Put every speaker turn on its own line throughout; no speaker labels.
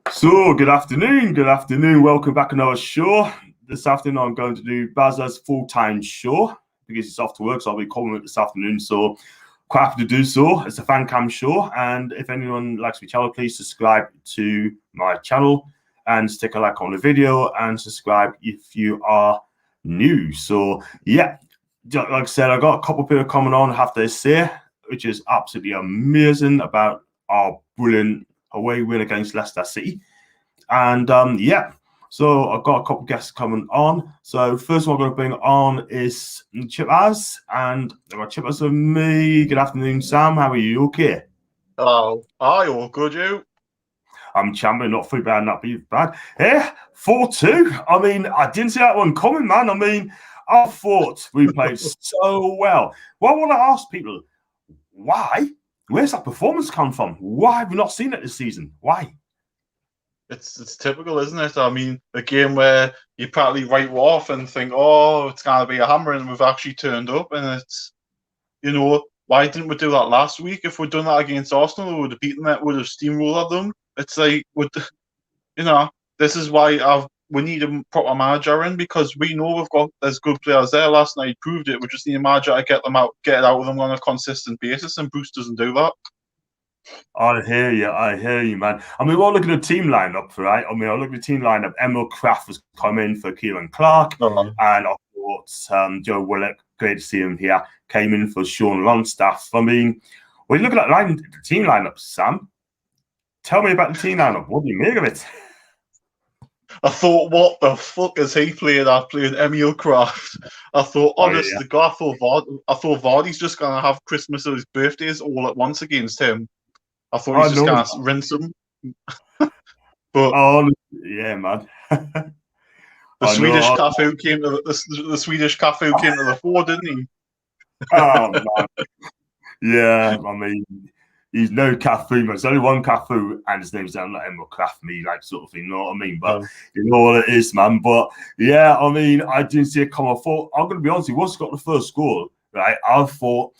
So, good afternoon. Good afternoon. Welcome back to our show. This afternoon, I'm going to do Bazza's full-time show because he's off to work, so I'll be covering it this afternoon. So, quite happy to do so. It's a fan cam show, and if anyone likes my channel, please subscribe to my channel and stick a like on the video and subscribe if you are new. So, yeah, like I said, I got a couple of people coming on, I have to say, which is absolutely amazing about our brilliant away win against Leicester City. And yeah, so I've got a couple of guests coming on. So first one I'm going to bring on is Chippers, and I've got Chippers with me. Good afternoon, Sam. How are you? Okay.
Oh, hi, all good, you?
I'm champion, not too bad, not bad. Yeah, 4-2. I mean, I didn't see that one coming, man. I mean, I thought we played so well. Well, I want to ask people, why? Where's that performance come from? Why have we not seen it this season? Why?
It's typical, isn't it? I mean, a game where you partly write off and think, oh, it's going to be a hammer, and we've actually turned up, and it's, why didn't we do that last week? If we'd done that against Arsenal, we would have beaten them, would have steamrolled them. It's like, this is why we need a proper manager in, because we know there's good players there. Last night proved it. We just need a manager to get it out of them on a consistent basis, and Bruce doesn't do that.
I hear you, man. I mean, we're looking at the team lineup, right? I mean, I look at the team lineup. Emil Kraft has come in for Kieran Clark, and I thought Joe Willock, great to see him here, came in for Sean Longstaff. I mean, when you look at that the team lineup, Sam, tell me about the team lineup. What do you make of it?
I thought, what the fuck is he playing at, playing Emil Kraft? I thought, honest to God, I thought Vardy's just going to have Christmas or his birthdays all at once against him. I thought he's just going to rinse him.
But yeah, man.
The Swedish Cafu came to the Swedish Cafu came to the fore, didn't he?
Oh man. Yeah, I mean, he's no Cafu, man. There's only one Cafu, and his name's down like Emil Kraft, me, like sort of thing. You know what I mean? But you know what it is, man. But yeah, I mean, I didn't see it come. I thought, I'm gonna be honest, he once got the first goal, right? I thought,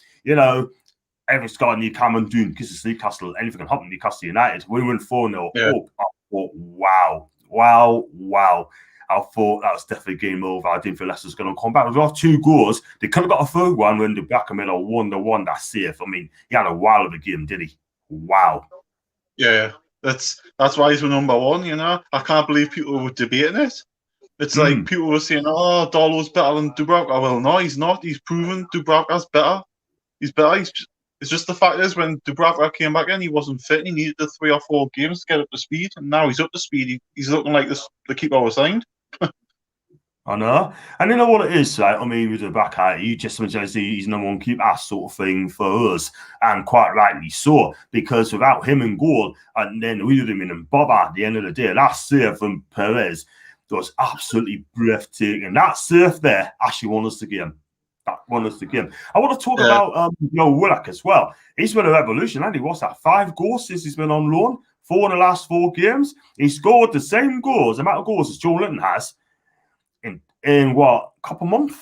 everyone's got a new Cameron doing because it's Newcastle. Anything can happen. Newcastle United. We went 4-0 up. I thought, wow. I thought that was definitely game over. I didn't feel Leicester was going to come back. We got 2 goals. They could have got a third one when the back made a 1-1. That's safe. I mean, he had a while of a game, did he? Wow.
Yeah, that's why he's number 1. I can't believe people were debating it. It's like people were saying, "Oh, Darlow's better than Dubravka." Well, no, he's not. He's proven Dubravka's better. He's better. It's just the fact is, when Dubravka came back in, he wasn't fit. He needed the 3 or 4 games to get up to speed, and now he's up to speed. He's looking like the keeper was signed.
I know. And you know what it is, right? I mean, with the back height, you just mentioned he's number 1 keeper sort of thing for us. And quite rightly so, because without him in goal, and then we would have been in Bob at the end of the day, that save from Perez was absolutely breathtaking. That save there actually won us the game. I want to talk about Joe Willock as well. He's been a revolution, and he what's that? 5 goals since he's been on loan. 4 in the last 4 games. He scored the same goals, the amount of goals as Joe Linton has in what, a couple months?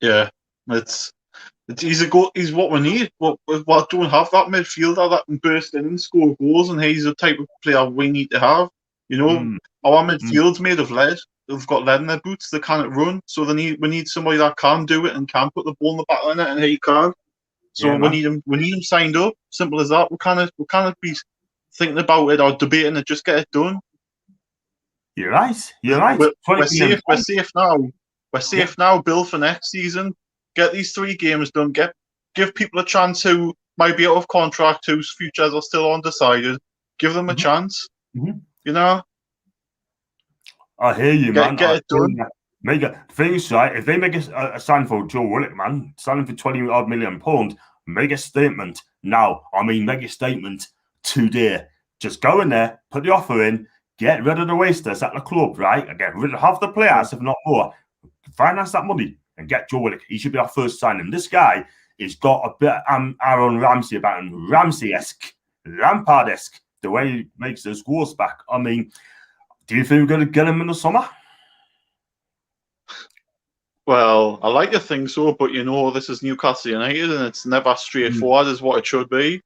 Yeah, he's what we need. We don't have that midfielder that can burst in and score goals, and he's the type of player we need to have. Our midfield's made of lead. They've got lead in their boots. They can't run, so we need somebody that can do it and can put the ball in the back of the net, and he can. So we need him. We need him signed up. Simple as that. We can't be thinking about it or debating it. Just get it done.
You're right.
We're safe. We're safe now. We're safe now. Bill for next season. Get these 3 games done. Give people a chance who might be out of contract, whose futures are still undecided. Give them a chance.
I hear you, man.
Get it done.
The thing is, right, if they make a sign for Joe Willock, man, signing for £20 million, make a statement now. I mean, make a statement today. Just go in there, put the offer in, get rid of the wasters at the club, right? And get rid of half the players, if not more. Finance that money and get Joe Willock. He should be our first signing. This guy has got a bit of Aaron Ramsey about him, Ramsey-esque, Lampard-esque, the way he makes those goals back. I mean, do you think we're going to get him in the summer?
Well, I like to think so, but this is Newcastle United, and it's never straightforward as what it should be.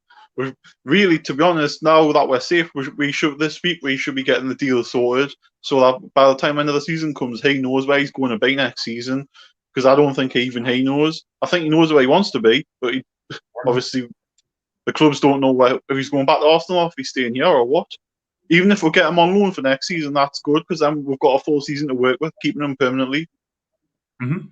really, to be honest, now that we're safe, we should this week we should be getting the deal sorted so that by the time end of the season comes, he knows where he's going to be next season. Because I don't think he knows. I think he knows where he wants to be, but obviously the clubs don't know if he's going back to Arsenal or if he's staying here or what. Even if we get him on loan for next season, that's good because then we've got a full season to work with, keeping him permanently.
Mm-hmm.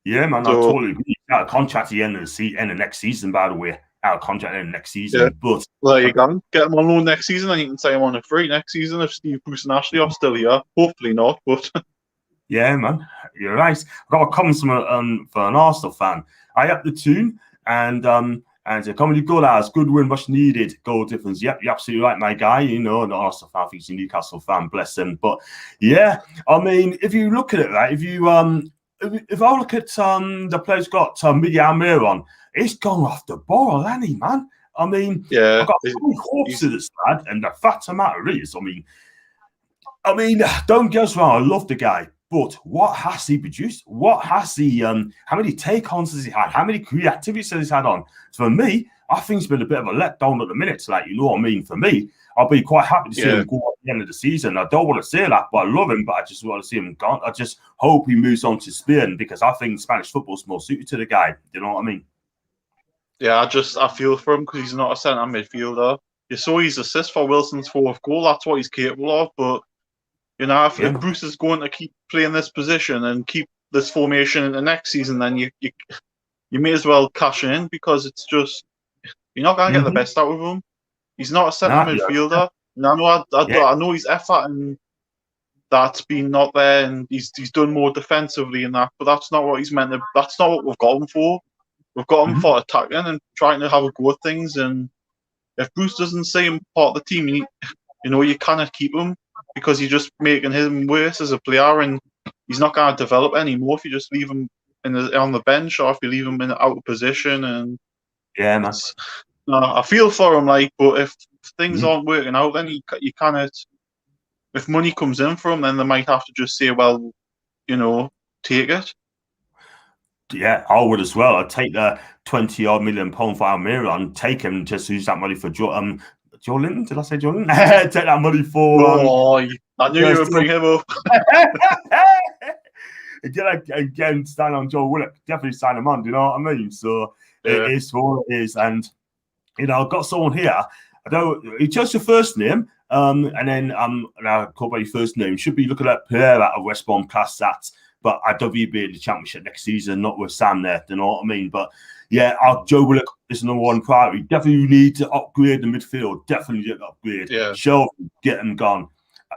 Yeah, man, I totally agree. Out of contract at the end of next season, by the way. Out of contract in the next season.
Yeah.
But
well, there you go. Get him on loan next season, and you can say him on a free next season if Steve Bruce and Ashley are still here. Hopefully not, but
yeah, man, you're right. I've got a comment for an Arsenal fan. I up the tune and a comedy goal as good win, much needed goal difference. Yep, you're absolutely right, my guy. You know, an Arsenal fan, he's a Newcastle fan, bless him. But yeah, I mean, if you look at it, right, if I look at the players got Miguel Almiron on, he's gone off the ball, hasn't he, man? I mean,
yeah,
I've got hopes of this lad, and the fact of the matter is, I mean, don't get us wrong, I love the guy, but what has he produced? What has he? How many take-ons has he had? How many creativities has he had on? For me, I think it's been a bit of a letdown at the minute. Like, you know what I mean? For me, I'll be quite happy to see him go at the end of the season. I don't want to say that, but I love him, but I just want to see him gone. I just hope he moves on to Spain because I think Spanish football's more suited to the guy. You know what I mean?
Yeah, I feel for him because he's not a centre midfielder. You saw his assist for Wilson's fourth goal. That's what he's capable of. But you know, if Bruce is going to keep playing this position and keep this formation in the next season, then you may as well cash in because it's just you're not going to get the best out of him. He's not a centre midfielder. Yeah. I know his effort and that's been not there, and he's done more defensively in that. But that's not what he's meant to. That's not what we've got him for. We've got him for attacking and trying to have a go at things. And if Bruce doesn't see him part of the team, you cannot keep him because you're just making him worse as a player, and he's not going to develop anymore if you just leave him on the bench or if you leave him in out of position. And
yeah, man.
I feel for him, but if things aren't working out, then you cannot. If money comes in for him, then they might have to just say, well, take it.
Yeah, I would as well. I'd take the £20-odd million for Almiron, take him, just use that money for Joe Linton. Did I say Joe Linton? Take that money for.
I knew you would bring him up.
Again, stand on Joe Willock. Definitely sign him on. Do you know what I mean? So it is what it is. And, I've got someone here. I don't. He chose your first name. And then I'll call by your first name. Should be looking at player out of West Brom class that. But IWB in the championship next season, not with Sam there, you know what I mean? But yeah, Joe Willock is number one priority. Definitely need to upgrade the midfield. Definitely need to upgrade.
Yeah.
Shelby, get him gone.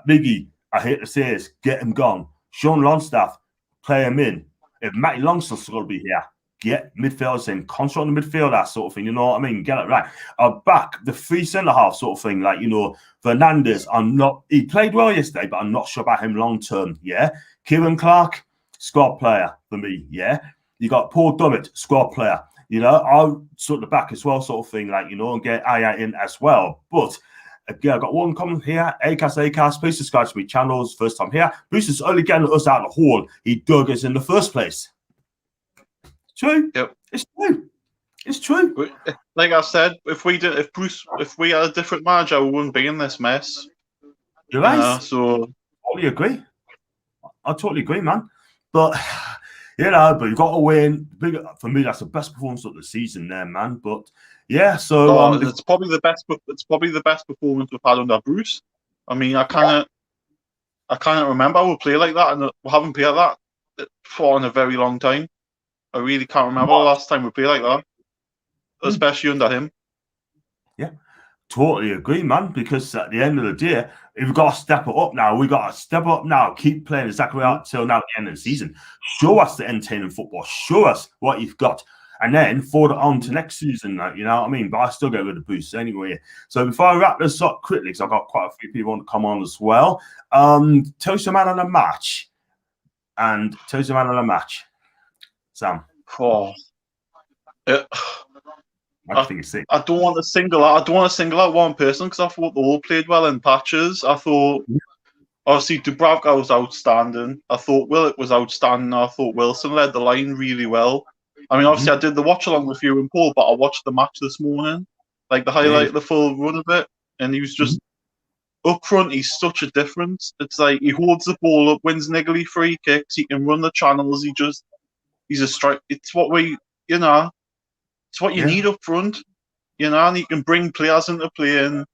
Biggie, I hate to say this, get him gone. Sean Longstaff, play him in. If Matty Longstaff's going to be here, get midfielders in, concentrate on the midfield, that sort of thing, you know what I mean? Get it right. Back, the free centre-half sort of thing, Fernandez, he played well yesterday, but I'm not sure about him long-term, yeah? Kieran Clark, squad player for me, yeah? You got Paul Dummett, squad player. I'll sort the back as well, sort of thing, and get Aya in as well. But again, I've got one comment here. ACAS, please subscribe to my channels. First time here. Bruce is only getting us out of the hole. He dug us in the first place. True.
Yep.
It's true. It's true.
Like I said, if we had a different manager, we wouldn't be in this mess.
You're right.
So
totally agree. I totally agree, man. But but you've got to win. For me, that's the best performance of the season, there, man. But yeah, so
it's probably the best. It's probably the best performance we've had under Bruce. I mean, I can't remember we play like that, and we haven't played like that for in a very long time. I really can't remember the last time we played like that, especially under him.
Yeah, totally agree, man. Because at the end of the day, we've got to step it up now. We got to step up now. Keep playing exactly until now at the end of the season. Show us the entertaining football. Show us what you've got, and then forward it on to next season. You know what I mean? But I still get rid of Boost anyway. So before I wrap this up quickly, because I've got quite a few people want to come on as well. Tell us your man on a match, and tell us your man on a match. Sam.
I
think it's sick.
I don't want to single out one person because I thought they all played well in patches. I thought obviously Dubravka was outstanding. I thought Willock was outstanding. I thought Wilson led the line really well. I mean, obviously I did the watch along with you and Paul, but I watched the match this morning. like the highlight of the full run of it, and he was just up front. He's such a difference. It's like he holds the ball up, wins niggly free kicks. He can run the channels. He's a strike. It's what it's what you need up front, and he can bring players into play, and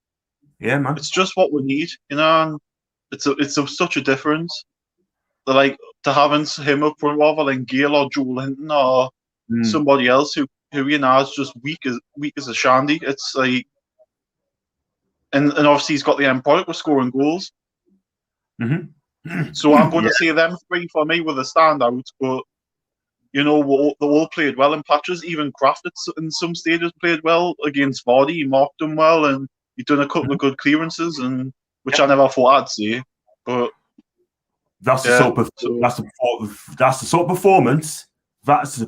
man,
it's just what we need, and it's such a difference. Like to having him up front rather than Gale or Joel Hinton or somebody else who is just weak as a shandy. It's like, and obviously he's got the end product with scoring goals. So I'm going to say them three for me were the standouts, but they all played well in patches. Even Kraft in some stages played well against Vardy. He marked them well, and he done a couple of good clearances, and which I never thought I'd see. But
that's the sort of performance. That's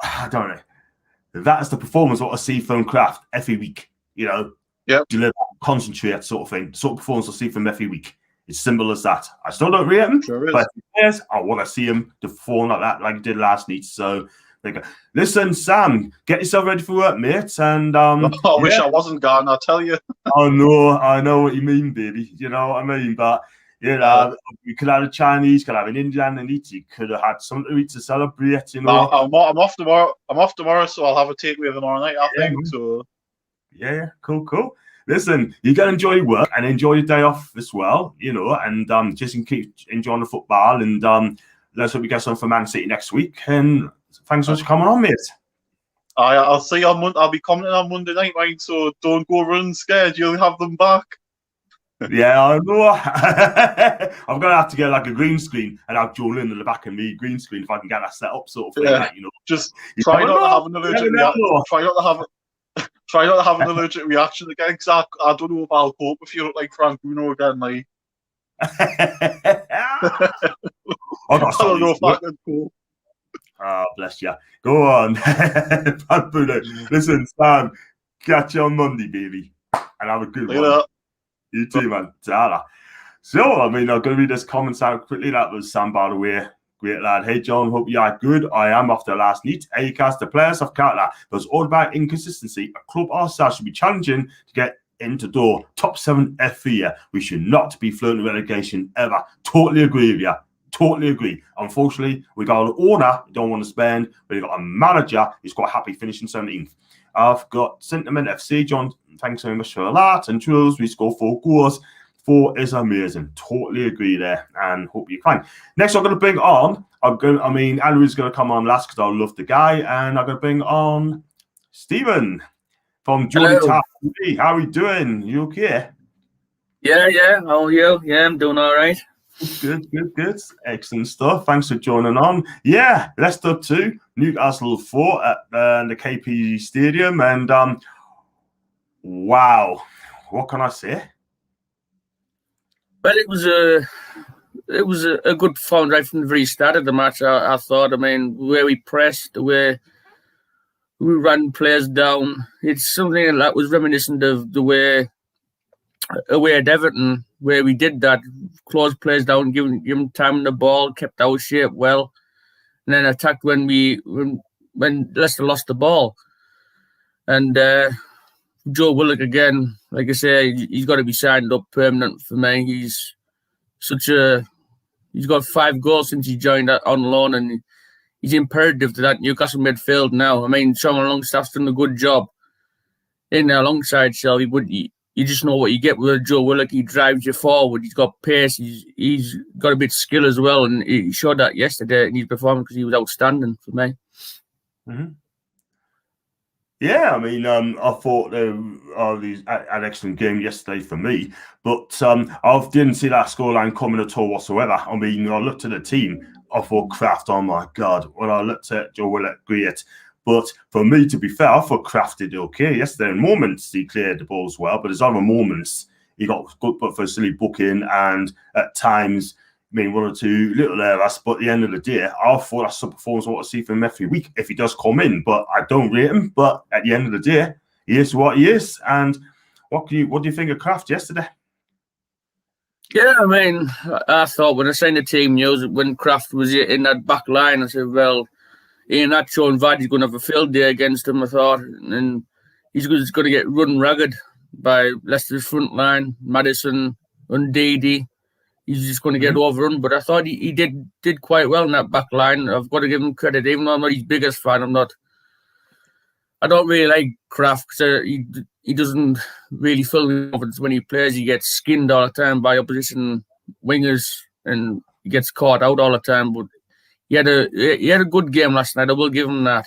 I don't know. That's the performance what I see from Kraft every week. Deliver, concentrate, sort of thing. Sort of performance I see from every week. It's simple as that. I still don't rate him, but yes, I want to see him to perform like that, like he did last night. So, listen, Sam, get yourself ready for work, mate. And
I wish I wasn't gone. I'll tell you.
I know what you mean, baby. You know what I mean, but you could have a Chinese, could have an Indian, and you could have had something to eat to celebrate. I'm
off tomorrow, so I'll have a takeaway tomorrow night. I think so.
Yeah, cool. Listen, you got to enjoy work and enjoy your day off as well, and just keep enjoying the football. And let's hope we get some for Man City next week. And thanks so much for coming on, mate.
I'll see you on Monday. I'll be commenting on Monday night, mate. So don't go running scared. You'll have them back.
Yeah, I know. I'm gonna have to get like a green screen and have Joel in the back of me green screen if I can get that set up, sort of thing.
Yeah. Just try not to have an allergic reaction. Try not to have an allergic reaction again, because I don't know if I'll cope if you look like Frank Bruno again. Like, I don't know if I can cope.
Oh, bless you. Go on. Frank Bruno. Listen, Sam, catch you on Monday, baby. And have a good one. You too, man. Ta-da. So, I'm going to read this comment out quickly. That was Sam, by the way. Great lad. Hey, John, hope you are good. I am after last night. Acast, the players of Carter. There's all about inconsistency. A club ourselves should be challenging to get into door. Top 7 every year. We should not be flirting with relegation ever. Totally agree with you. Totally agree. Unfortunately, we got an owner who don't want to spend, but we got a manager who's quite happy finishing 17th. I've got Sentiment FC. John, thanks very much for that. And Truls, we score 4 goals. 4 is amazing. Totally agree there, and hope you're fine. Next, I'm going to bring on. Andrew's going to come on last because I love the guy, and I'm going to bring on Stephen from Jordy Town TV. How are you doing? You okay?
Yeah. How are you? Yeah, I'm doing all right.
Good. Excellent stuff. Thanks for joining on. Yeah, Leicester 2, Newcastle 4 at the KP Stadium, and wow, what can I say?
Well, it was a good performance right from the very start of the match. I thought. Where we pressed, the way we ran players down, it's something that was reminiscent of the way away at Everton, where we did that, closed players down, give them time on the ball, kept our shape well, and then attacked when Leicester lost the ball. And Joe Willock again, like I say, he's got to be signed up permanent for me. He's got 5 goals since he joined on loan, and he's imperative to that Newcastle midfield now. Sean Longstaff's done a good job in there alongside Shelby, but you just know what you get with Joe Willock. He drives you forward. He's got pace. He's got a bit of skill as well, and he showed that yesterday in his performance because he was outstanding for me.
Mm-hmm. Yeah, I thought an excellent game yesterday for me, but I didn't see that scoreline coming at all whatsoever. I looked at the team. I thought Kraft, oh my God. When I looked at Joe Willock, great. But for me, to be fair, I thought Kraft did okay yesterday. In moments, he cleared the balls well, but there's other moments he got good but for silly booking, and at times, 1 or 2 little errors. But at the end of the day, I thought that's the performance I want to see from him every week if he does come in. But I don't rate him. But at the end of the day, he is what he is. And what do you think of Kraft yesterday?
Yeah, I thought when I signed the team news when Kraft was in that back line, I said, well, Iheanacho and Vardy's going to have a field day against him, I thought. And he's going to get run ragged by Leicester's front line, Maddison, Ndidi. He's just going to get overrun. But I thought he did quite well in that back line. I've got to give him credit, even though I'm not his biggest fan. I don't really like Kraft because he doesn't really fill me confidence when he plays. He gets skinned all the time by opposition wingers and he gets caught out all the time. But he had a good game last night. I will give him that.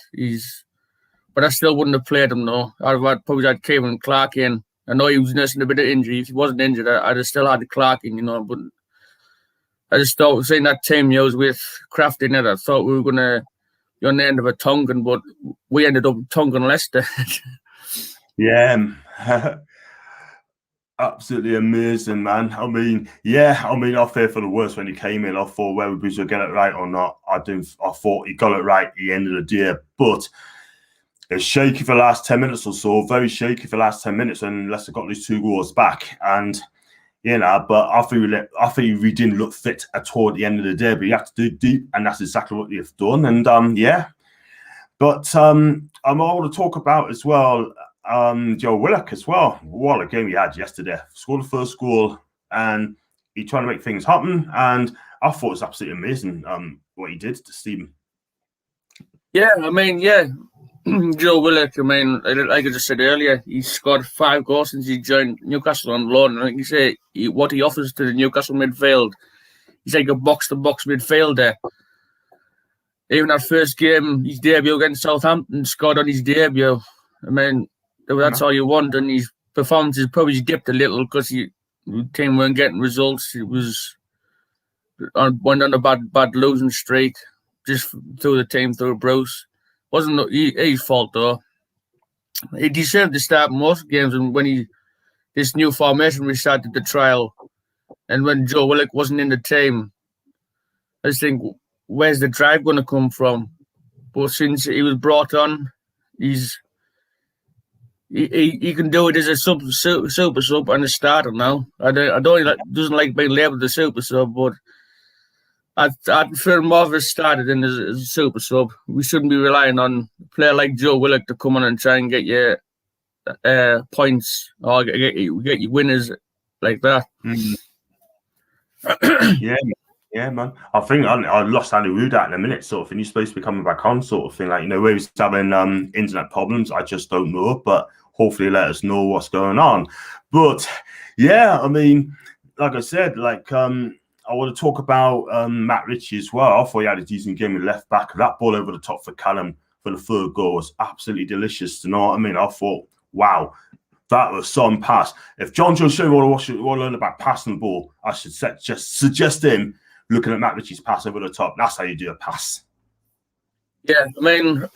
But I still wouldn't have played him though. I'd probably had Kevin Clark in. I know he was nursing a bit of injury. If he wasn't injured, I'd have still had Clark in, But I just thought, seeing that team was with Kraft in it, I thought we were going to be on the end of a tonguing, but we ended up tonguing Leicester.
Yeah, absolutely amazing, man. I mean, I fear for the worst when he came in. I thought whether Bruce would get it right or not. I thought he got it right at the end of the day, but it's shaky for the last 10 minutes or so. Very shaky for the last 10 minutes, and Leicester got these 2 goals back. And but I think we didn't look fit at all at the end of the day. But you have to dig deep, and that's exactly what we've done. And but I want to talk about as well. Joe Willock as well. What a game he had yesterday. Scored the first goal, and he tried to make things happen. And I thought it was absolutely amazing. What he did to Stephen.
Yeah, I mean, Joe Willock, I mean, like I just said earlier, he's scored 5 goals since he joined Newcastle on loan. And like you say, what he offers to the Newcastle midfield, he's like a box-to-box midfielder. Even that first game, his debut against Southampton, scored on his debut. I mean, that's all you want. And his performance has probably dipped a little because the team weren't getting results. It went on a bad losing streak, just threw the team through Bruce. Wasn't his fault though. He deserved to start most games, and when this new formation restarted the trial, and when Joe Willock wasn't in the team, I just think, where's the drive going to come from? But since he was brought on, he can do it as a super sub and a starter now. Doesn't like being labelled a super sub, but I'd prefer more of a starter than as a super sub. We shouldn't be relying on a player like Joe Willock to come on and try and get you points or get you winners like that.
Yeah, man. I think I lost Andy Wood out in a minute, sort of thing. He's supposed to be coming back on, sort of thing. Like, where he's having internet problems. I just don't know, but hopefully let us know what's going on. But yeah, I mean, like I said, I want to talk about Matt Ritchie as well. I thought he had a decent game in left back. That ball over the top for Callum for the 3rd goal was absolutely delicious. To know what I mean? I thought, wow, that was some pass. If John Joe Shea want to learn about passing the ball, I should just suggest him looking at Matt Ritchie's pass over the top. That's how you do a pass.
Yeah, I mean,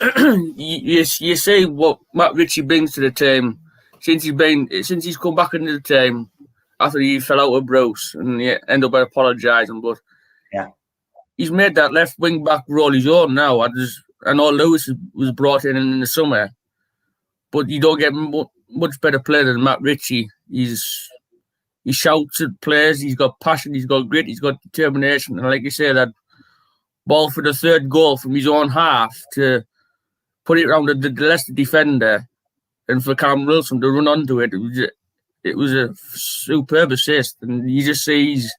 you see what Matt Ritchie brings to the team since he's come back into the team. After he fell out with Bruce and he ended up apologising, but he's made that left wing back role his own now. I know Lewis was brought in the summer, but you don't get much better player than Matt Ritchie. He shouts at players, he's got passion, he's got grit, he's got determination, and like you say, that ball for the 3rd goal from his own half to put it around the Leicester defender and for Cam Wilson to run onto it. It was a superb assist, and you just see he's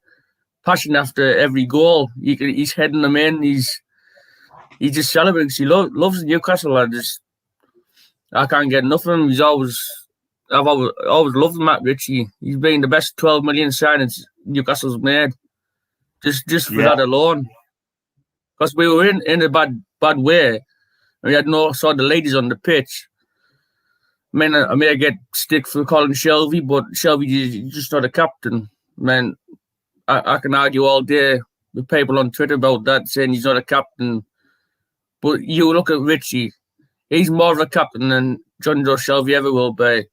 passion after every goal. He's heading them in. He just celebrates. He loves Newcastle. I can't get enough of him. I've always loved Matt Ritchie. He's been the best 12 million signings Newcastle's made. Just for that alone, because we were in a bad way. We had no sort of ladies on the pitch. I may get stick for calling Shelby, but Shelby is just not a captain. I can argue all day with people on Twitter about that, saying he's not a captain. But you look at Ritchie, he's more of a captain than John Joe Shelby ever will be.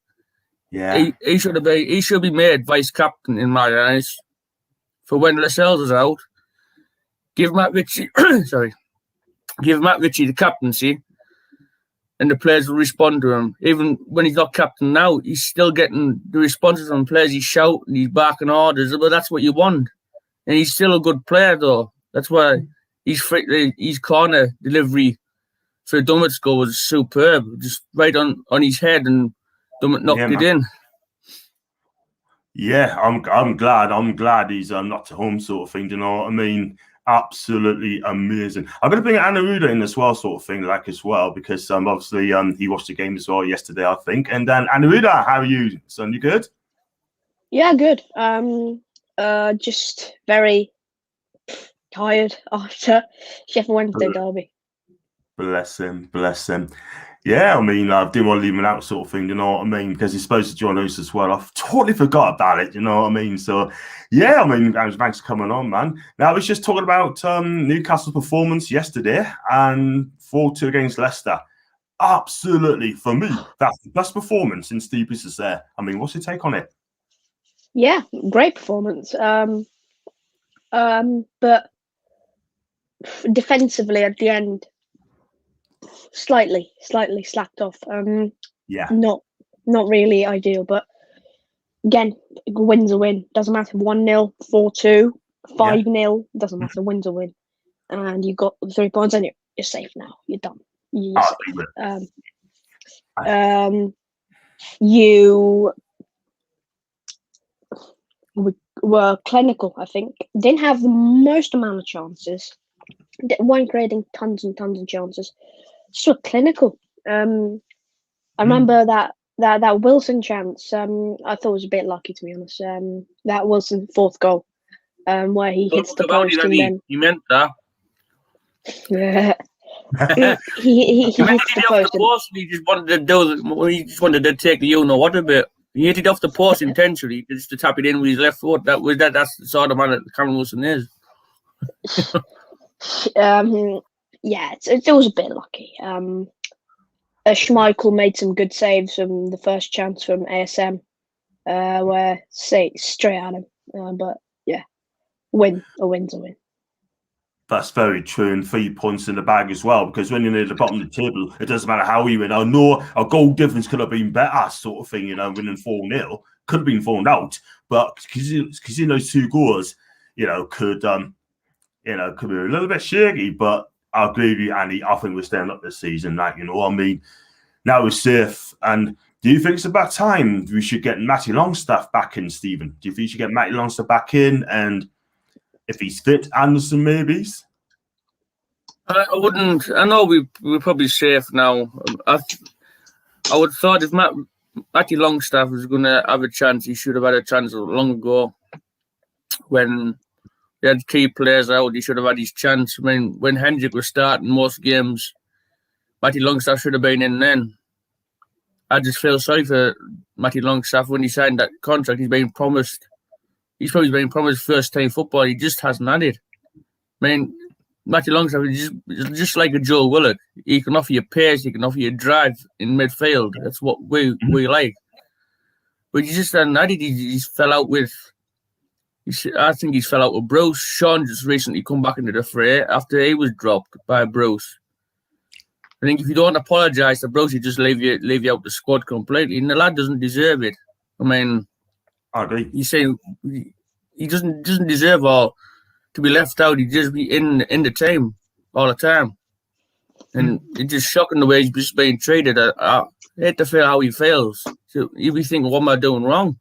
Yeah,
he should be made vice captain in my eyes. For when Lascelles is out, give Matt Ritchie the captaincy. And the players will respond to him. Even when he's not captain now, he's still getting the responses from players. He's shouting, he's barking orders. But that's what you want. And he's still a good player, though. That's why his corner delivery So Dummett's goal was superb, just right on his head, and Dummett knocked it in.
Yeah, I'm glad. I'm glad he's not to home sort of thing. Do you know what I mean? Absolutely amazing. I'm going to bring Anaruda in as well, sort of thing, like as well, because obviously he watched the game as well yesterday, I think. And then Anaruda, how are you, son? You good?
Yeah, good. Just very tired after Sheffield Wednesday derby.
Bless him, bless him. Yeah, I mean, I didn't want to leave him out, sort of thing, you know what I mean? Because he's supposed to join us as well. I've totally forgot about it, you know what I mean? So, yeah, I mean, thanks for coming on, man. Now, I was just talking about Newcastle's performance yesterday and 4-2 against Leicester. Absolutely, for me, that's the best performance since Steve Bruce is there. I mean, what's your take on it?
Yeah, great performance. But defensively at the end, slightly slacked off.
Yeah,
not really ideal, but again, a win's a win. Doesn't matter 1-0, 4-2, 5-0. Doesn't matter. Win's a win, and you got the 3 points, and you're safe now. You're done. You're safe. You were clinical. I think didn't have the most amount of chances. Weren't creating tons and tons of chances. Just were clinical. I remember that Wilson chance. I thought was a bit lucky, to be honest. That Wilson 4th goal, where he hits the post and then
you meant that.
Yeah. he hits the post.
He just wanted to he just wanted to take the what a bit. He hit it off the post intentionally just to tap it in with his left foot. That's the sort of man that Cameron Wilson is.
Yeah, it was a bit lucky. Schmeichel made some good saves from the first chance from ASM, where straight at him. But yeah, a win's a win.
That's very true, and 3 points in the bag as well. Because when you're near the bottom of the table, it doesn't matter how you win. I know a goal difference could have been better, sort of thing. You know, winning 4-0 could have been thrown out, but because those 2 goals, could be a little bit shaky. But I agree with you, Andy. I think we're staying up this season. Like, I mean, now we're safe. And do you think it's about time we should get Matty Longstaff back in, Stephen? Do you think you should get Matty Longstaff back in? And if he's fit, Anderson maybes?
I wouldn't. I know we're probably safe now. I would have thought if Matty Longstaff was going to have a chance, he should have had a chance long ago. When he had key players out, he should have had his chance. I mean, when Hendrick was starting most games, Matty Longstaff should have been in then. I just feel sorry for Matty Longstaff when he signed that contract. He's probably been promised first-time football. He just hasn't had it. I mean, Matty Longstaff is just like a Joe Willock. He can offer you pace. He can offer you drive in midfield. That's what we like. But he just hasn't had it. He's fell out with... I think he's fell out with Bruce. Sean just recently come back into the fray after he was dropped by Bruce. I think if you don't apologise to Bruce, he just leave you out the squad completely. And the lad doesn't deserve it. I mean...
I agree.
You say he doesn't deserve to be left out. He just be in the team all the time, and it's just shocking the way he's just being treated. I hate to feel how he feels. So you be thinking, what am I doing wrong?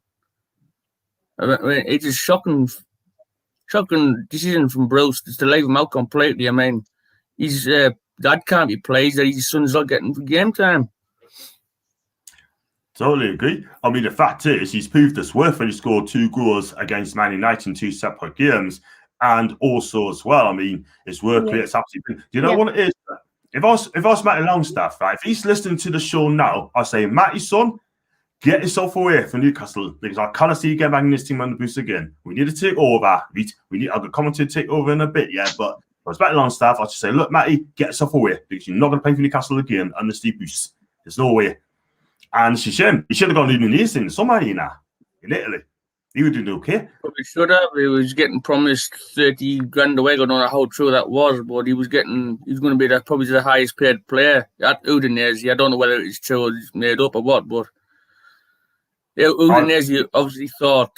I mean, it's just shocking decision from Bruce just to leave him out completely. I mean, his dad can't be pleased that his son's not getting game time.
Totally agree. I mean, the fact is, he's proved his worth when he scored 2 goals against Man United in 2 separate games. And also, as well, I mean, his work rate is absolutely... Do you know what it is? If I was Matty Longstaff, right, if he's listening to the show now, I say, Matty, son, get yourself away from Newcastle, because I can't see you getting back in this team on the boost again. We need to take over. I've got comment to take over in a bit, yeah, but if I was Matty Longstaff, I'd just say, look, Matty, get yourself away, because you're not going to play for Newcastle again under Steve Bruce. There's no way. And it's a shame. He should have gone to Udinese in summer, in Italy. He would do okay.
Probably should have. He was getting promised 30 grand away. I don't know how true that was, but he was going to be probably the highest paid player at Udinese. I don't know whether it's true or it's made up or what, but Udinese obviously thought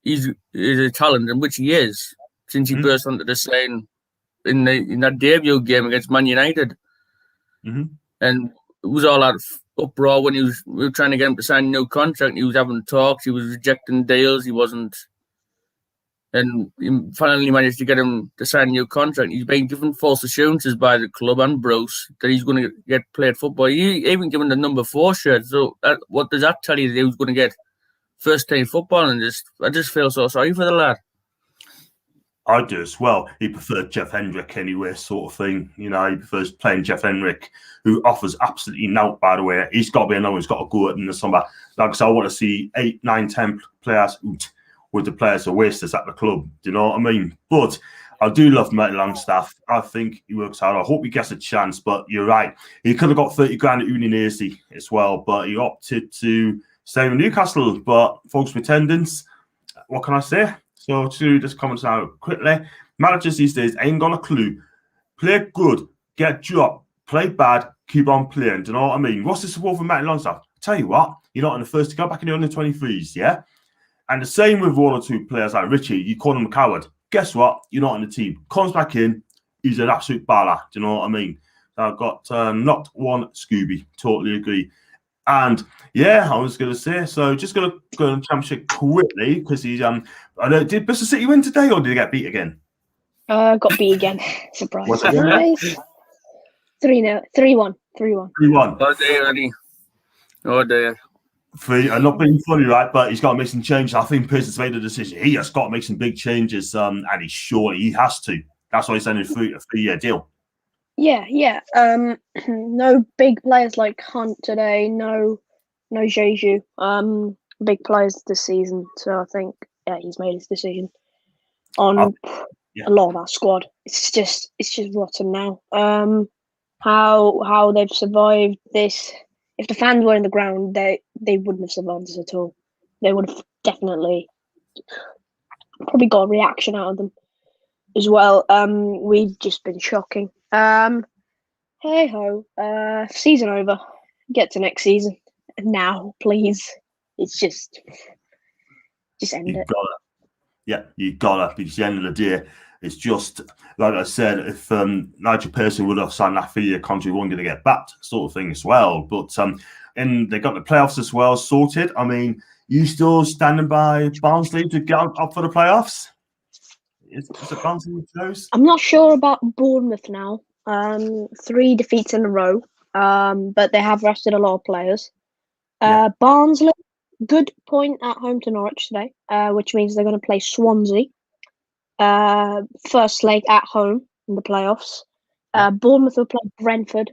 he's a talent, and which he is, since he burst onto the scene in that debut game against Man United, and it was all that uproar when we were trying to get him to sign a new contract. He was having talks, he was rejecting deals, he wasn't, and he finally managed to get him to sign a new contract. He's been given false assurances by the club and Bruce that he's going to get played football. He even given the number 4 shirt. So what does that tell you? That he was going to get first team football, and I just feel so sorry for the lad.
I do as well. He preferred Jeff Hendrick anyway, sort of thing. You know, he prefers playing Jeff Hendrick, who offers absolutely no, by the way. He's got to be another, he's got to go in the summer. Like I said, I want to see 8, 9, 10 players with the players are wasters at the club. Do you know what I mean? But I do love Matty Longstaff. I think he works hard. I hope he gets a chance, but you're right. He could have got 30 grand at Udinese as well, but he opted to stay with Newcastle. But folks with attendance, what can I say? So to just comment out quickly, managers these days ain't got a clue. Play good, get job, play bad, keep on playing. Do you know what I mean? What's the support for Matty Longstaff? Tell you what, you're not in the first to go back in the under 23s, yeah? And the same with one or two players like Richie. You call him a coward. Guess what? You're not in the team. Comes back in, he's an absolute baller. Do you know what I mean? I've got not one Scooby. Totally agree. And yeah, I was going to say, so just going to go on Championship quickly because he's I know, did Bristol City win today or did he get beat again?
Got beat again. Surprise. 3-0, 3-1, 3-1.
3-1.
Oh dear.
I'm not being funny, right? But he's got to make some changes. I think Pearson's made a decision. He has got to make some big changes, and he has to. That's why he's signing a 3-year deal.
Yeah. No big players like Hunt today. No Jeju. Big players this season. So I think he's made his decision on a lot of that squad. It's just rotten now. How they've survived this. If the fans were in the ground, they wouldn't have survived this at all. They would have definitely probably got a reaction out of them as well. We've just been shocking. Hey ho, season over. Get to next season now, please. It's just end it.
Yeah, you gotta, because at the end of the day, it's just like I said. If Nigel Pearson would have signed that 3-year contract, he wasn't going to get backed, sort of thing as well. But and they got the playoffs as well sorted. I mean, you still standing by Barnsley to get up for the playoffs? Is it Barnsley close?
I'm not sure about Bournemouth now. 3 defeats in a row. But they have rested a lot of players. Barnsley, good point at home to Norwich today, which means they're going to play Swansea. First leg at home in the playoffs. Bournemouth will play Brentford.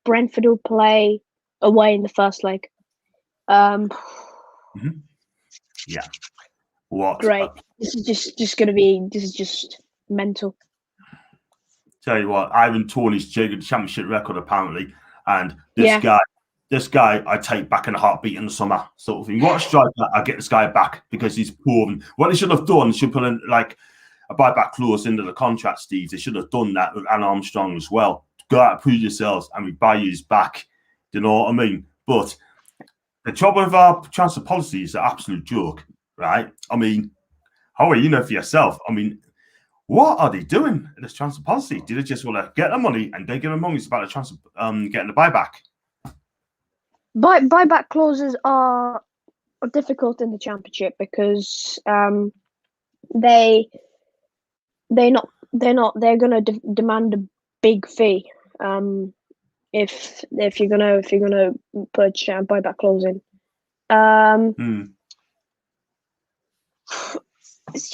Brentford will play away in the first leg.
Yeah. What?
Great. This is just mental.
Tell you what, Ivan Tony's championship record apparently, and this guy I take back in a heartbeat in the summer, sort of thing. What a striker! I get this guy back because he's poor. What they should have done, they should put in like a buyback clause into the contract, Steve. They should have done that with Anne Armstrong as well. Go out, prove yourselves, and we buy you back. Do you know what I mean? But the trouble with our transfer policy is an absolute joke, right? I mean, how are you know for yourself? I mean, what are they doing in this transfer policy? Do they just want to get the money and they give them money? It's about the transfer, getting the buyback.
Buyback clauses are difficult in the championship because they're going to demand a big fee if you're gonna put a buyback clause in. It's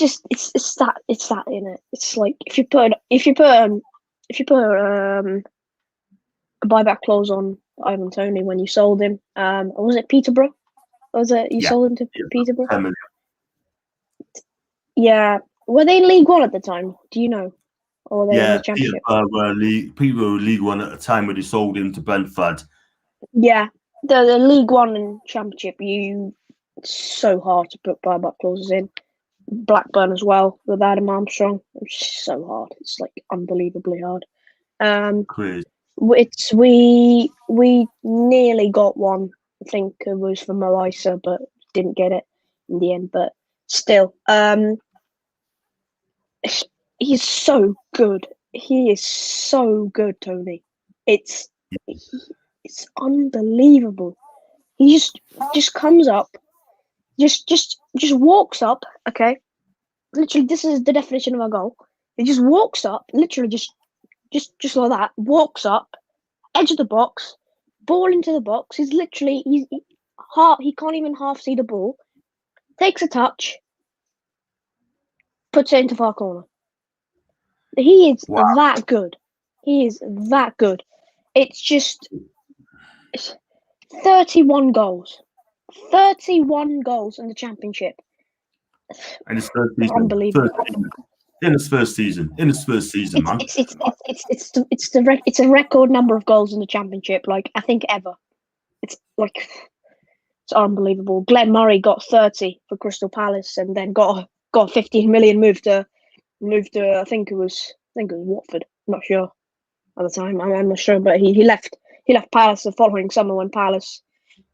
that in it. It's like if you put a buyback clause on Ivan Toney when you sold him. Was it Peterborough? Was it you sold him to Peterborough? Yeah. Were they in League One at the time? Do you know? Or were they in the Championship?
People were League One at the time when they sold him to Brentford.
Yeah. The League One and Championship, it's so hard to put buyback clauses in. Blackburn as well with Adam Armstrong. It's so hard. It's like unbelievably hard.
Crazy.
We nearly got one. I think it was for Moisa, but didn't get it in the end. But still, he's so good. he is so good, Tony. It's unbelievable. He just comes up, just walks up. Okay, literally, this is the definition of a goal. He just walks up, literally, just like that. Walks up, edge of the box, ball into the box. He can't even half see the ball. Takes a touch, puts it into far corner. He is that good. He is that good. It's just 31 goals. 31 goals in the Championship.
And his first season.
Unbelievable.
In his first season, man.
It's a record number of goals in the Championship, like I think ever. It's unbelievable. Glenn Murray got 30 for Crystal Palace, and then got 15 million moved to I think it was Watford. I'm not sure at the time. I'm not sure, but he left Palace the following summer when Palace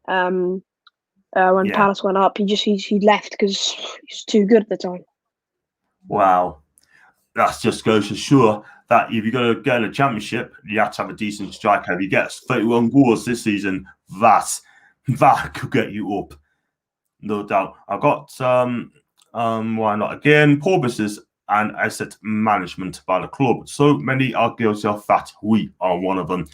Palace went up. He left because he's too good at the time.
Wow. That just goes to show that if you're going to get in a Championship, you have to have a decent striker. If he gets 31 goals this season, that could get you up. No doubt. I've got, why not again, poor business and asset management by the club. So many are guilty of that. We are one of them.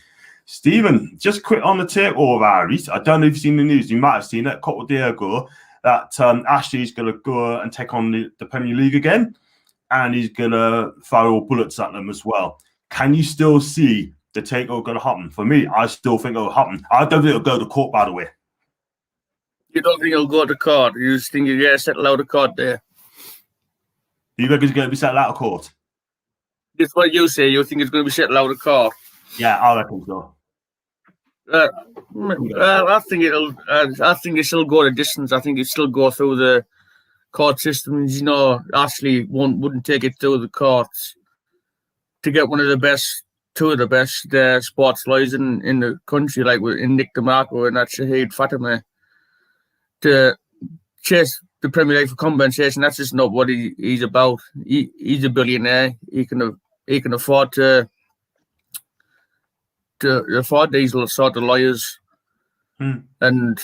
Stephen, just quick on the takeover, Aries. I don't know if you've seen the news. You might have seen it a couple of days ago that Ashley's going to go and take on the Premier League again. And he's going to throw bullets at them as well. Can you still see the takeover going to happen? For me, I still think it'll happen. I don't think it'll go to court, by the way.
You don't think it'll go to court? You just think you're going to settle out of court there?
Do you reckon it's going to be settled out of court?
That's what you say. You think it's going to be settled out of court?
Yeah, I reckon so.
I think it'll. I think it still go the distance. I think it still go through the court systems. You know, Ashley wouldn't take it through the courts to get two of the best sports lawyers in the country, like in Nick DeMarco and that Shahid Fatima, to chase the Premier League for compensation. That's just not what he's about. He's a billionaire. He can afford to afford these sort of lawyers, and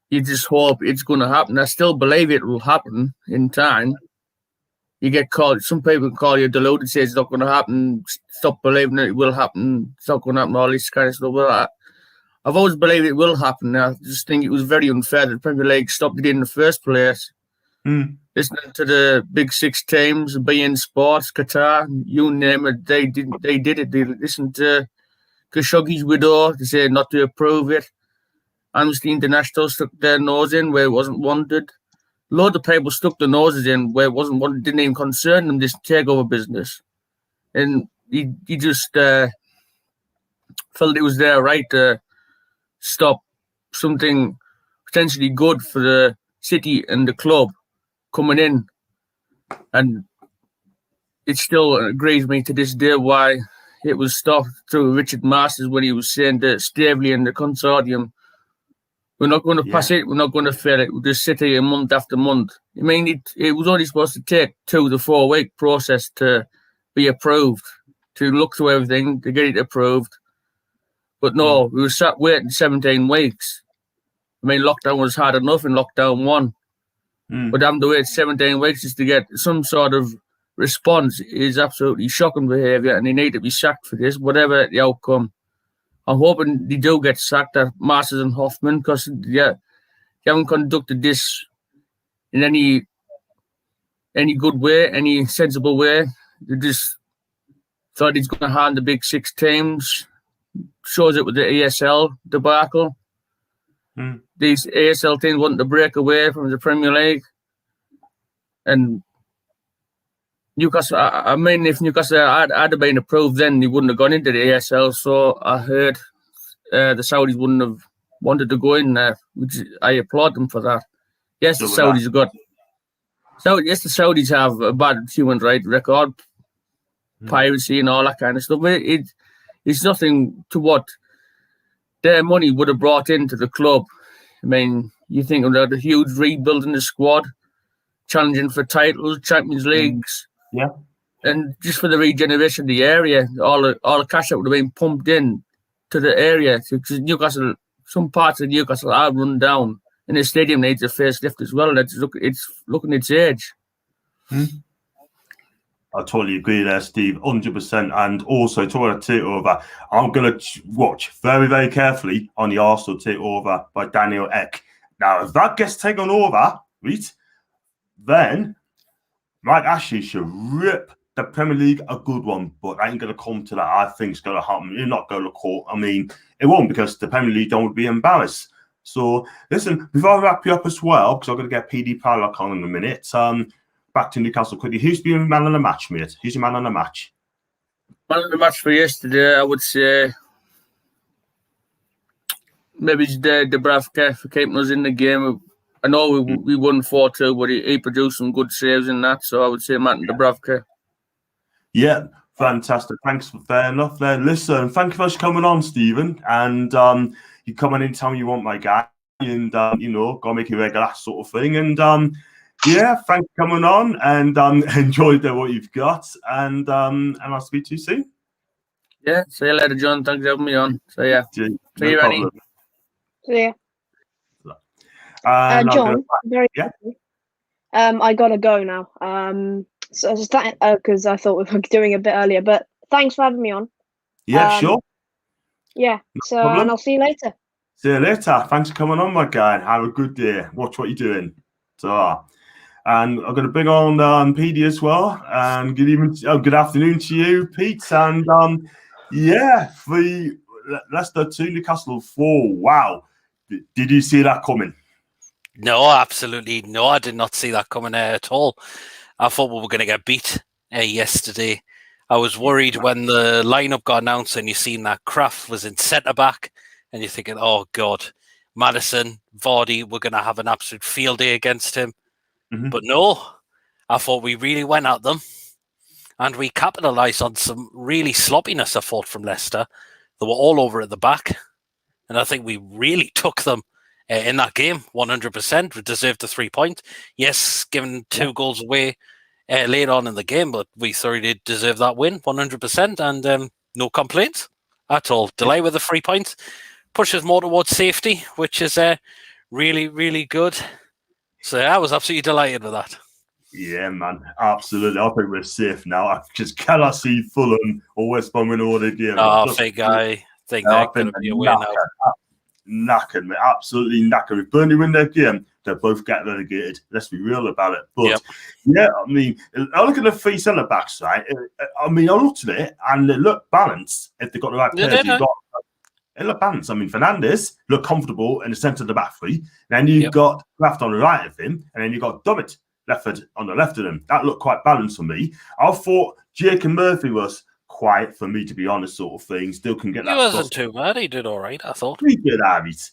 you just hope it's going to happen. I still believe it will happen in time. You get called. Some people call you deluded, say it's not going to happen. Stop believing it will happen. It's not going to happen. All this kind of stuff. But I've always believed it will happen. I just think it was very unfair that the Premier League stopped it in the first place. Listening to the big six teams, beIN Sports, Qatar, you name it, they did it. They listened to Khashoggi's widow to say not to approve it. Amnesty International stuck their nose in where it wasn't wanted. A lot of people stuck their noses in where it wasn't wanted, didn't even concern them, this takeover business. And he just felt it was their right to stop something potentially good for the city and the club coming in. And it still agrees me to this day why it was stopped through Richard Masters when he was saying to Stavely and the consortium, we're not going to pass it, we're not going to fail it, we'll just sit here month after month. I mean, it was only supposed to take 2 to 4 week process to be approved, to look through everything, to get it approved. But no, we were sat waiting 17 weeks. I mean, lockdown was hard enough in lockdown 1. But having to wait 17 weeks just to get some sort of response is absolutely shocking behaviour, and they need to be sacked for this, whatever the outcome. I'm hoping they do get sacked at Masters and Hoffman, because they haven't conducted this in any good way, any sensible way. They just thought he's going to hand the big six teams. Shows it with the ESL debacle. These ASL teams wanting to break away from the Premier League. And Newcastle, I mean, if Newcastle had been approved then, they wouldn't have gone into the ASL. So I heard the Saudis wouldn't have wanted to go in there, which I applaud them for that. Yes, the Saudis have got... Yes, the Saudis have a bad human rights record, piracy and all that kind of stuff. But it's nothing to what their money would have brought into the club. I mean, you think about a huge rebuild in the squad, challenging for titles, Champions Leagues. and just for the regeneration of the area, all the cash that would have been pumped in to the area, because Newcastle, some parts of Newcastle are run down, and the stadium needs a facelift as well. It's looking its age.
I totally agree there, Steve, 100%. And also, talking about takeover, I'm going to watch very, very carefully on the Arsenal takeover by Daniel Ek. Now, if that gets taken over, right, then Mike Ashley should rip the Premier League a good one, but I ain't going to come to that. I think it's going to happen. You're not going to court. I mean, it won't, because the Premier League don't be embarrassed. So, listen, before I wrap you up as well, because I'm going to get PD Padlock on in a minute, back to Newcastle quickly. Who's been man of the match, mate? Who's your man of the match?
Man of the match for yesterday, I would say maybe it's Dubravka for keeping us in the game. I know we won 4-2, but he produced some good saves in that, so I would say Martin Dubravka.
Yeah, fantastic. Thanks for fair enough there. Listen, thank you for coming on, Stephen. And you come on anytime you want, my guy. And, go make it regular sort of thing. And, yeah, thanks for coming on, and enjoy what you've got. And I'll speak to you soon.
Yeah, see you later, John. Thanks for having me on. So, yeah. See you, Annie.
See ya. John, very quickly. I gotta go now. So because I thought we were doing a bit earlier, but thanks for having me on.
Yeah, sure.
Yeah. So and I'll see you later.
See you later. Thanks for coming on, my guy. Have a good day. Watch what you're doing. So, and I'm going to bring on PD as well. And good evening, good afternoon to you, Pete. And yeah, for Leicester 2, Newcastle 4. Wow. Did you see that coming?
No, absolutely no. I did not see that coming at all. I thought we were going to get beat yesterday. I was worried when the lineup got announced and you seen that Kraft was in centre back, and you're thinking, oh God, Maddison, Vardy, we're going to have an absolute field day against him. Mm-hmm. But no, I thought we really went at them, and we capitalised on some really sloppiness, I thought, from Leicester. They were all over at the back, and I think we really took them in that game, 100%. We deserved the 3 points. Yes, given 2 goals away later on in the game, but we thoroughly deserved that win, 100%, and no complaints at all. Delay with the 3 points pushes more towards safety, which is really, really good. So I was absolutely delighted with that.
Yeah, man, absolutely. I think we're safe now. I just cannot see Fulham or West Brom win all the game.
I think they're going to be away now.
Knackered, mate. Absolutely knackered. If Burnley win their game, they'll both get relegated. Let's be real about it. But yeah, I mean, I look at the 3 centre backs, right? I mean, I looked at it and they look balanced if they've got the right players. It looked balanced. I mean, Fernandes looked comfortable in the centre of the back 3. Then you've got Kraft on the right of him, and then you've got Dummett on the left of him. That looked quite balanced for me. I thought Jake and Murphy was quiet for me, to be honest, sort of thing. Still can get that.
He wasn't too bad. He did all right, I thought.
He did Harry's.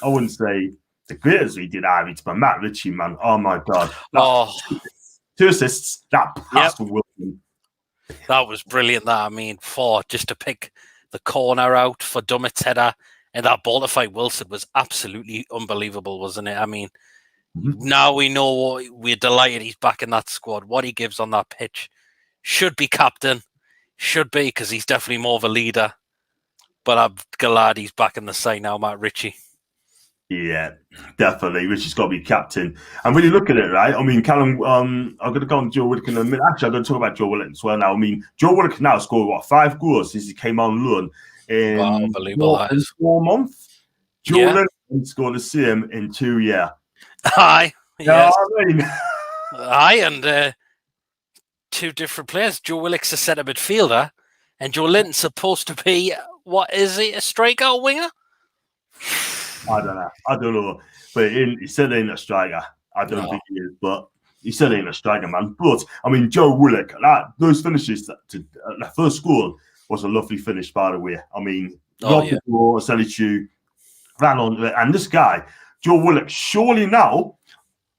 I wouldn't say the greatest he did Harry's, but Matt Ritchie, man, oh my God. 2 assists, that pass to Wilson.
That was brilliant, that. I mean, just to pick the corner out for Dummett's header, and that ball to fight Wilson was absolutely unbelievable, wasn't it? I mean, now we know we're delighted he's back in that squad. What he gives on that pitch should be captain. Should be, because he's definitely more of a leader. But I'm glad he's back in the side now, Matt Ritchie.
Yeah, definitely. Ritchie's got to be captain. And when you look at it, right, I mean, Callum, I'm going to go on Joe Willock in a minute. Actually, I'm going to talk about Joe Willock as well now. I mean, Joe Willock now scored, 5 goals since he came on loan in 4 months. Joe Willock scored the same in 2 years.
Aye.
Yes. I mean?
Aye, and 2 different players. Joe Willock's a centre midfielder, and Joe Linton's supposed to be, what is he, a striker or winger?
I don't know. But he said he ain't a striker. I don't think he is, but he said he ain't a striker, man. But, I mean, Joe Willock, those finishes, the first goal was a lovely finish, by the way. I mean, the ball, Selichu, ran on it. And this guy, Joe Willock, surely now,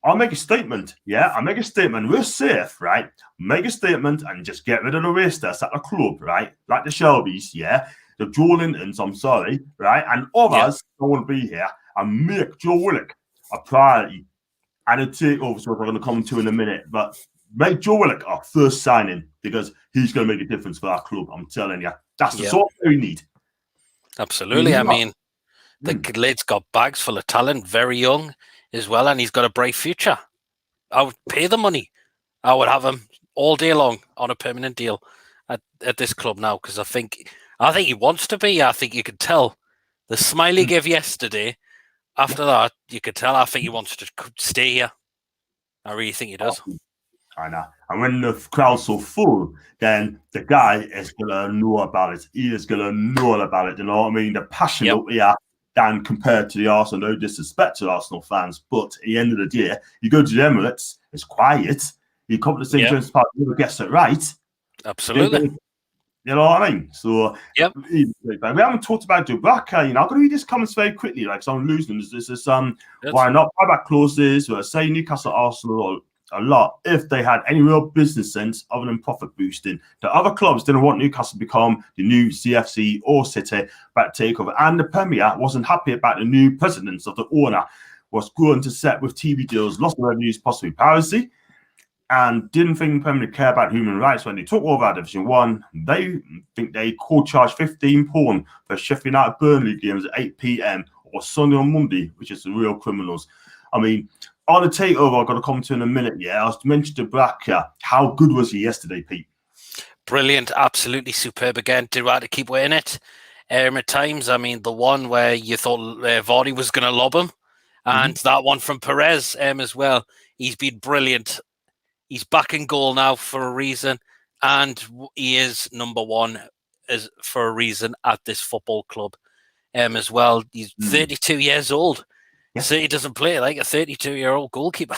I'll make a statement. Yeah, I'll make a statement. We're safe, right? Make a statement and just get rid of the racers at the club, right? Like the Shelbys, yeah? The Joe Lintons, I'm sorry, right? And others don't want to be here and make Joe Willock a priority. And a takeover, so we're going to come to in a minute. But make Joe Willock our first signing because he's going to make a difference for our club. I'm telling you, that's the sort of player we need.
Absolutely. I mean, the kid's got bags full of talent, very young as well, and he's got a bright future. I would pay the money. I would have him all day long on a permanent deal at this club now because I think he wants to be. I think you could tell the smile he gave yesterday. After that, you could tell. I think he wants to stay here. I really think he does.
I know. And when the crowd's so full, then the guy is gonna know about it. He is gonna know all about it. You know what I mean? The passion up here. Than compared to the Arsenal, no disrespect to Arsenal fans, but at the end of the day, you go to the Emirates, it's quiet. You come to the St. James Park, you gets it right.
Absolutely.
You know what I mean? So, we haven't talked about Dubravka. You know, I'm going to read his comments very quickly, like, so I'm losing. This is why not buyback clauses? Say Newcastle, Arsenal a lot if they had any real business sense other than profit boosting. The other clubs didn't want Newcastle to become the new CFC or City back takeover, and the Premier wasn't happy about the new presidents of the owner was going to set with TV deals, lost revenues, possibly piracy, and didn't think the Premier care about human rights when they took over Division 1. They think they could charge £15 for Sheffield United Burnley games at 8 p.m. or Sunday on Monday, which is the real criminals. I mean, on the takeover, I've got to come to in a minute. I was mentioned Dubravka. How good was he yesterday, Pete?
Brilliant, absolutely superb again. Did right to keep winning it. At times, I mean, the one where you thought Vardy was going to lob him, and that one from Perez as well. He's been brilliant. He's back in goal now for a reason, and he is number one for a reason at this football club as well. He's 32 years old. So he doesn't play like a 32-year-old goalkeeper.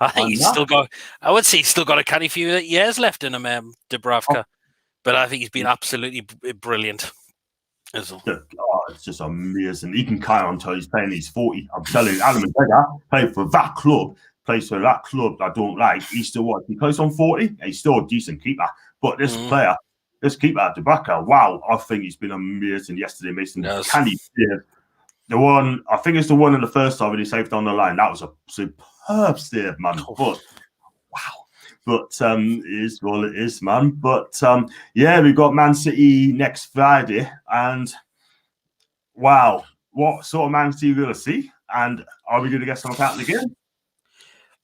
I think he's still got. I would say he's still got a canny few years left in him, Dubravka. But I think he's been absolutely brilliant. As well.
It's just amazing. He can count until he's playing. He's 40. I'm telling you, Alan McGregor played for that club. Plays for that club I don't like. He's still what? He plays on 40. He's still a decent keeper. But this player, this keeper, Dubravka, wow! I think he's been amazing yesterday. Mason, can he? The one, I think it's the one in the first time when he saved on the line. That was a superb save, man. But wow. But it is all it is, man. But we got Man City next Friday. And wow, what sort of Man City are we going to see? And are we going to get something out of the game?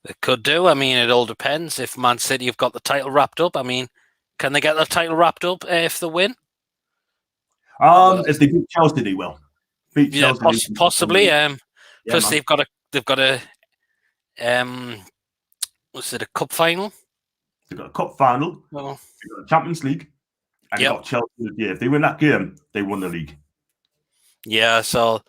It could do. I mean, it all depends. If Man City have got the title wrapped up, I mean, can they get the title wrapped up if they win?
If they beat Chelsea, they will.
Possibly. Plus, they've got a was it a cup final?
They've got a cup final. They've got a Champions League, and they've got Chelsea. Yeah, if they win that game, they won the league. Yeah,
so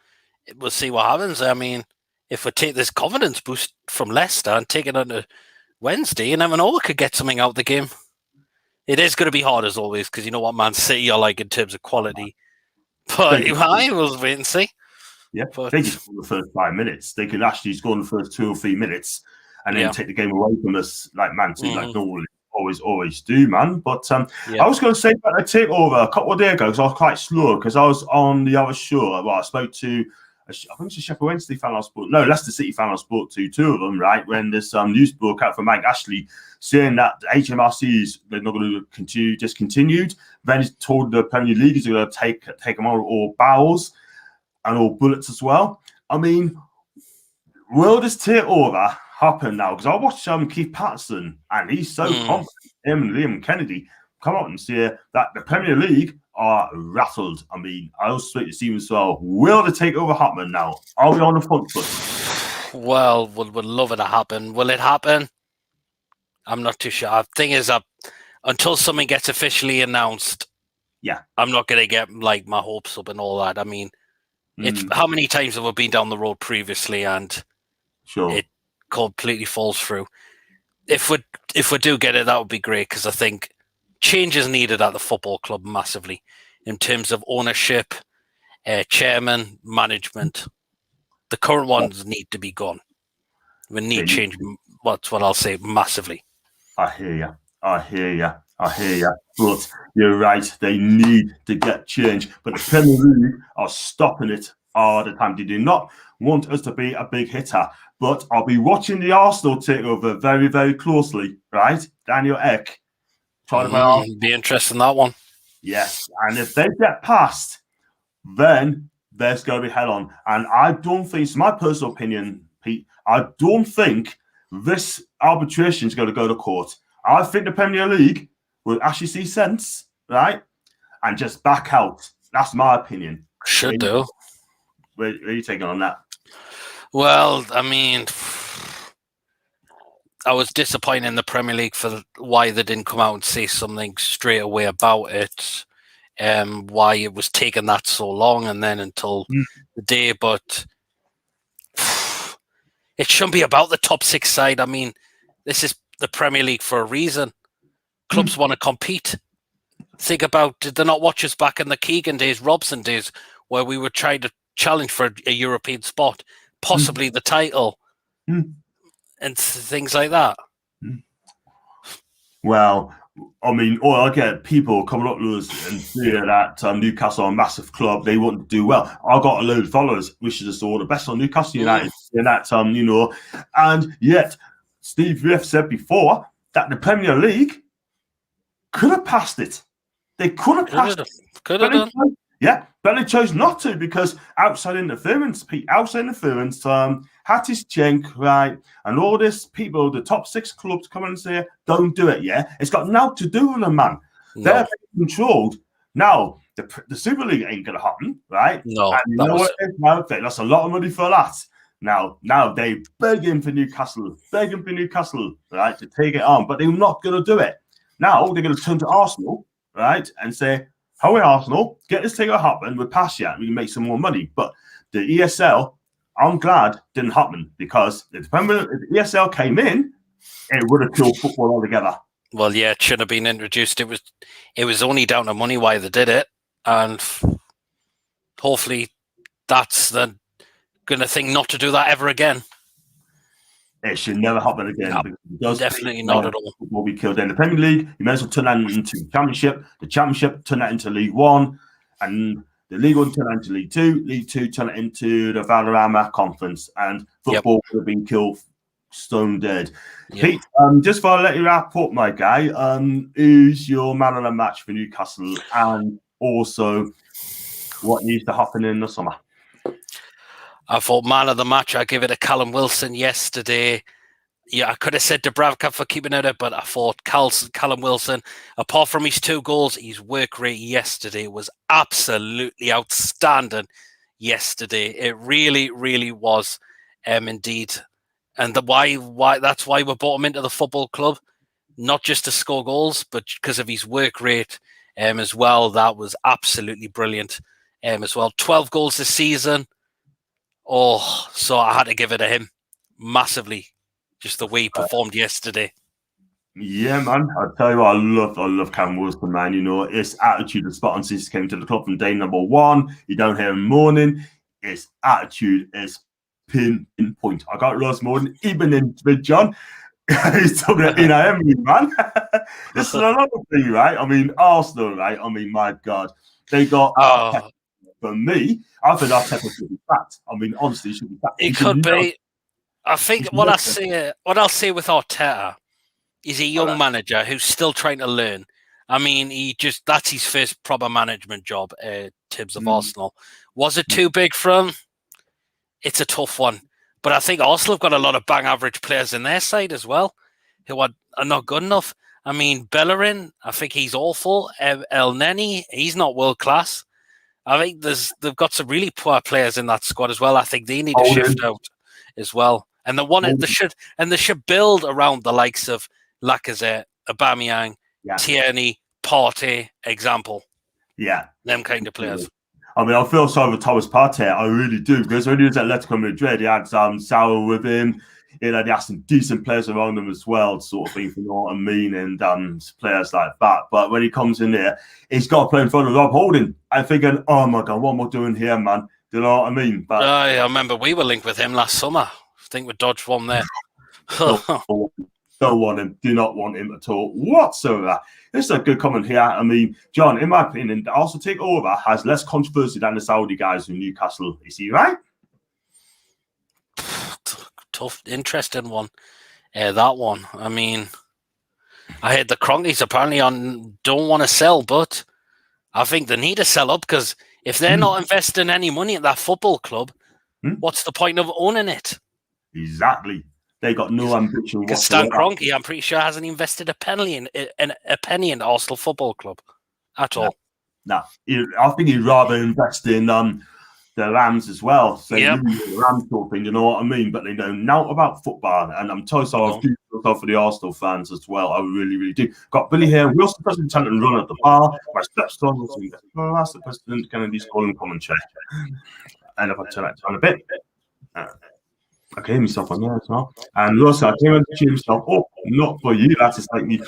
we'll see what happens. I mean, if we take this confidence boost from Leicester and take it on to Wednesday, you never know, we could get something out of the game. It is going to be hard as always because you know what Man City are like in terms of quality. But I will wait and see.
Yeah, but they can score the first 5 minutes. They can actually score in the first 2 or 3 minutes and then take the game away from us like Man City, like normally always do, man. But I was going to say about the takeover a couple of days ago because I was quite slow because I was on the other show. Well, I spoke to, I think it's a Sheffield Wednesday fan I spoke. No, Leicester City fan I spoke to, 2 of them, right? When this news broke out from Mike Ashley saying that the HMRCs they're not going to continue discontinued. Then he's told the Premier League he's going to take them on all barrels and all bullets as well. I mean, will this takeover happen now? Because I watched Keith Patterson and he's so confident. Him and Liam Kennedy come out and say that the Premier League are rattled. I mean, I also speak to Stephen as well. Will the takeover happen now? Are we on the front foot?
Well, would love it to happen. Will it happen? I'm not too sure. The thing is, until something gets officially announced, I'm not going to get like my hopes up and all that. I mean, it's how many times have we been down the road previously and it completely falls through. If we do get it, that would be great because I think change is needed at the football club massively in terms of ownership, chairman, management. The current ones need to be gone. We need change. That's what I'll say massively.
I hear you. But you're right. They need to get change. But the Premier League are stopping it all the time. They do not want us to be a big hitter. But I'll be watching the Arsenal takeover very, very closely, right? Daniel Ek.
Be interested in that one.
Yes. And if they get past, then there's going to be hell on. And I don't think, it's my personal opinion, Pete, I don't think this arbitration is going to go to court. I think the Premier League will actually see sense, right? And just back out. That's my opinion.
Should do.
Where are you taking on that?
Well, I mean, I was disappointed in the Premier League for why they didn't come out and say something straight away about it, why it was taking that so long, and then until the day. But it shouldn't be about the top 6 side. I mean, this is the Premier League for a reason. Clubs want to compete. Think about, did they not watch us back in the Keegan days, Robson days, where we were trying to challenge for a European spot, possibly the title, and things like that?
Well, I mean, I get people coming up to us and saying that Newcastle are a massive club. They want to do well. I've got a load of followers wishing us all the best on Newcastle United in that, and yet Steve Riff said before that the Premier League could have passed it. They could have passed it.
Could have done.
But they chose not to because outside interference, Hattis Cenk, right, and all this people, the top 6 clubs come and say, don't do it, it's got nothing to do with them, man. No. They're controlled. Now, the Super League ain't going to happen, right?
No.
And you know what? That's a lot of money for that. Now they begging for Newcastle, right, to take it on, but they're not going to do it. Now they're going to turn to Arsenal, right, and say, "How Arsenal, get this thing to happen. We'll pass you, and we can make some more money." But the ESL, I'm glad, didn't happen because if the ESL came in, it would have killed football altogether.
Well, yeah, it shouldn't have been introduced. It was only down to money why they did it, and hopefully that's the gonna thing not to do that ever again.
It should never happen again.
No, definitely not at all.
Will be killed in the Premier League. You may as well turn that into Championship. The Championship turn that into League One, and the League One turn that into League Two. League Two turn it into the Valderrama Conference, and football would have been killed stone dead. Yep. Pete, just for let you wrap up, my guy, who's your man of the match for Newcastle, and also what needs to happen in the summer?
I thought man of the match, I give it to Callum Wilson yesterday. Yeah, I could have said Dubravka for keeping it up, but I thought Callum Wilson, apart from his 2 goals, his work rate yesterday was absolutely outstanding yesterday. It really, really was, indeed. And that's why we brought him into the football club, not just to score goals, but because of his work rate as well. That was absolutely brilliant as well. 12 goals this season. Oh, so I had to give it to him massively, just the way he performed yesterday.
Yeah, man. I tell you what, I love Cam Wilson, man. You know, his attitude is spot on since he came to the club from day number 1. You don't hear him mourning. His attitude is pinpoint. I got Ross Morton, even in with John. He's talking about Emily, man. This is another thing, right? I mean, Arsenal, right? I mean, my God. They got... For me, I think Arteta should be sacked. I mean, honestly, he should be sacked.
He could be. I think what I'll say with Arteta is a young manager who's still trying to learn. I mean, that's his first proper management job, Tibbs of Arsenal. Was it too big for him? It's a tough one. But I think Arsenal have got a lot of bang average players in their side as well who are not good enough. I mean, Bellerin, I think he's awful. El Neni, he's not world class. I think they've got some really poor players in that squad as well. I think they need to shift out as well. And they should build around the likes of Lacazette, Aubameyang, Tierney, Partey, example.
Yeah.
Them kind of players.
I mean, I feel sorry for Thomas Partey. I really do, because when he was at Atletico Madrid, he had Saul with him. He had some decent players around him as well, sort of thing, you know what I mean, and players like that. But when he comes in there, he's got to play in front of Rob Holding. I'm thinking, oh my God, what am I doing here, man? Do you know what I mean? But
I remember we were linked with him last summer. I think we dodged one there.
Don't want him. Do not want him at all whatsoever. This is a good comment here. I mean, John, in my opinion, the Arsenal takeover has less controversy than the Saudi guys in Newcastle. Is he right?
Tough, interesting one. That one. I mean, I heard the Cronkies apparently don't want to sell, but I think they need to sell up because if they're not investing any money at that football club, what's the point of owning it?
Exactly. They got no ambition
Because
whatsoever.
Stan Kroenke, I'm pretty sure, hasn't invested a penny in Arsenal Football Club at all.
No, I think he'd rather invest in the Rams as well. So the Rams sort of thing, you know what I mean? But they know now about football, and I'm so sorry for the Arsenal fans as well. I really, really do. Got Billy here. Wilson doesn't tend to run at the bar. My stepson was in the President Kennedy's calling commentary. And if I turn that down a bit. I can hear myself on there as well. And Russell, I came in to cheer himself up. Not for you, that's just like me.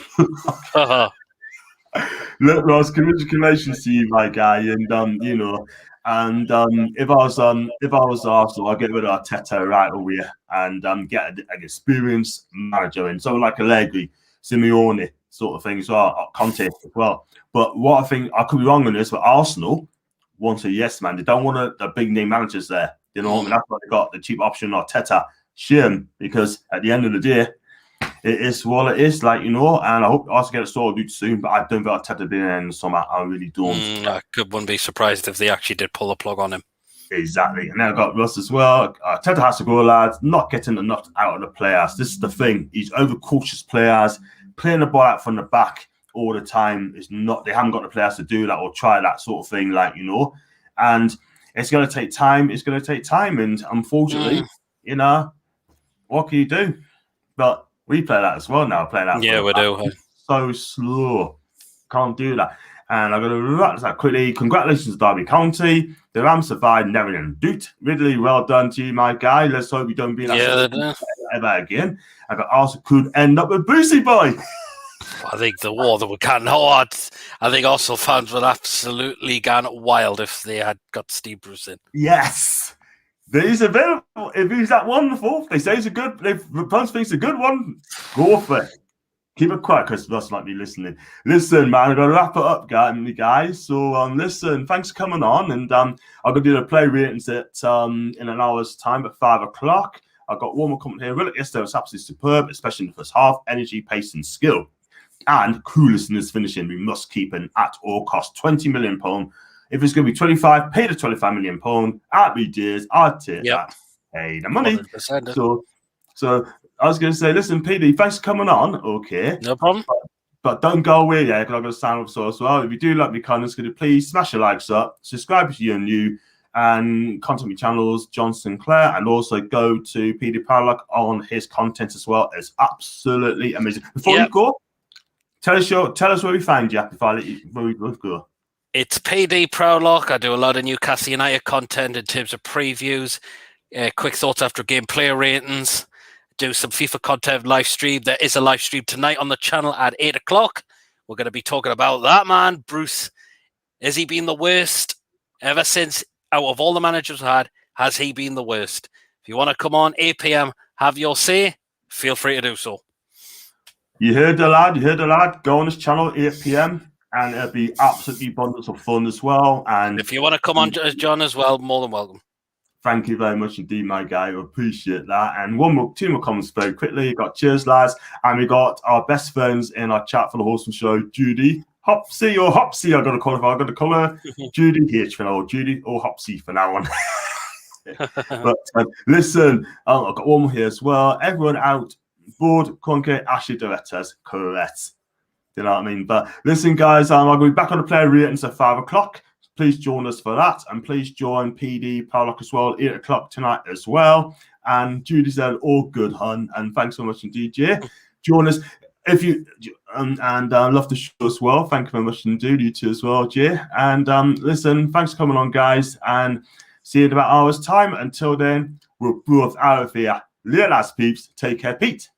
Look, Ross, congratulations to you, my guy. And you know, and if I was Arsenal, I'd get rid of Arteta right away and get an experienced manager in, someone like Allegri, Simeone, sort of thing as well, Conte as well. But what I think I could be wrong on this, but Arsenal want a yes man. They don't want the big name managers there. You know what I mean? That's why they got the cheap option or Teta Shim, because at the end of the day, it is what it is, like, you know, and I hope also get it sorted soon, but I don't think Teta being in the summer. I really don't.
I wouldn't be surprised if they actually did pull the plug on him.
Exactly. And then I got Russ as well. Teta has to go, lads, not getting enough out of the players. This is the thing. He's overcautious players, playing the ball out from the back all the time is not, they haven't got the players to do that or try that sort of thing, like, you know, and it's going to take time. It's going to take time. And unfortunately, you know, what can you do? But we play that as well now, playing that.
Yeah, we do.
So slow. Can't do that. And I'm going to wrap that quickly. Congratulations, Derby County. The Rams survived Nevin and Doot. Ridley, well done to you, my guy. Let's hope you don't be that ever again. I got also could end up with Brucey Boy.
I think the war that we can't hard. I think Arsenal fans would absolutely gone wild if they had got Steve Bruce in.
Yes. He's available. If he's that wonderful, they say he's a good, if Punch thinks a good one, go for it. Keep it quiet because Russ might be listening. Listen, man, I'm going to wrap it up, guys. So, listen, thanks for coming on. And I'm going to do the play ratings at in an hour's time at 5 o'clock. I've got one more comment here. Really, yesterday was absolutely superb, especially in the first half. Energy, pace, and skill. And coolest in this finishing, we must keep an at all cost £20 million. If it's going to be 25, pay the £25 million. At me, dears, I'd take that. Pay the money. So I was going to say, listen, PD, thanks for coming on. Okay.
No problem.
But don't go away yet, because I'm going to sign up so as well. If you do like me, kindness, could you please smash your likes up, subscribe if you're new, and contact my channels, John Sinclair, and also go to PD Parlock on his content as well. It's absolutely amazing. Before you go, tell us where we find you before I let you where we both go.
It's PD Prowlock. I do a lot of Newcastle United content in terms of previews, quick thoughts after game, player ratings, do some FIFA content live stream. There is a live stream tonight on the channel at 8 o'clock. We're going to be talking about that man, Bruce. Has he been the worst ever since, out of all the managers we've had, has he been the worst? If you want to come on, 8 p.m, have your say, feel free to do so.
You heard the lad. Go on this channel, 8 p.m, and it'll be absolutely abundance of fun as well. And
if you want to come on, John, as well, more than welcome.
Thank you very much indeed, my guy. I appreciate that. And two more comments very quickly. You got cheers, lads. And we got our best friends in our chat for the Horseman Show, Judy Hopsy or Hopsy. I'm going to call her Judy H for now, Judy or Hopsy for now on. But listen, I've got one more here as well. Everyone out. Board, Conke, Ashley directors, correct. You know what I mean? But listen, guys, I'm going to be back on the player ratings at 5 o'clock. Please join us for that. And please join PD Parlock as well, 8 o'clock tonight as well. And Judy said, all good, hun. And thanks so much indeed, Jay. Join us if you, and love the show as well. Thank you very much indeed, you too as well, Jay. And listen, thanks for coming on, guys. And see you in about an hour's time. Until then, we're both out of here. Later, lads, peeps. Take care, Pete.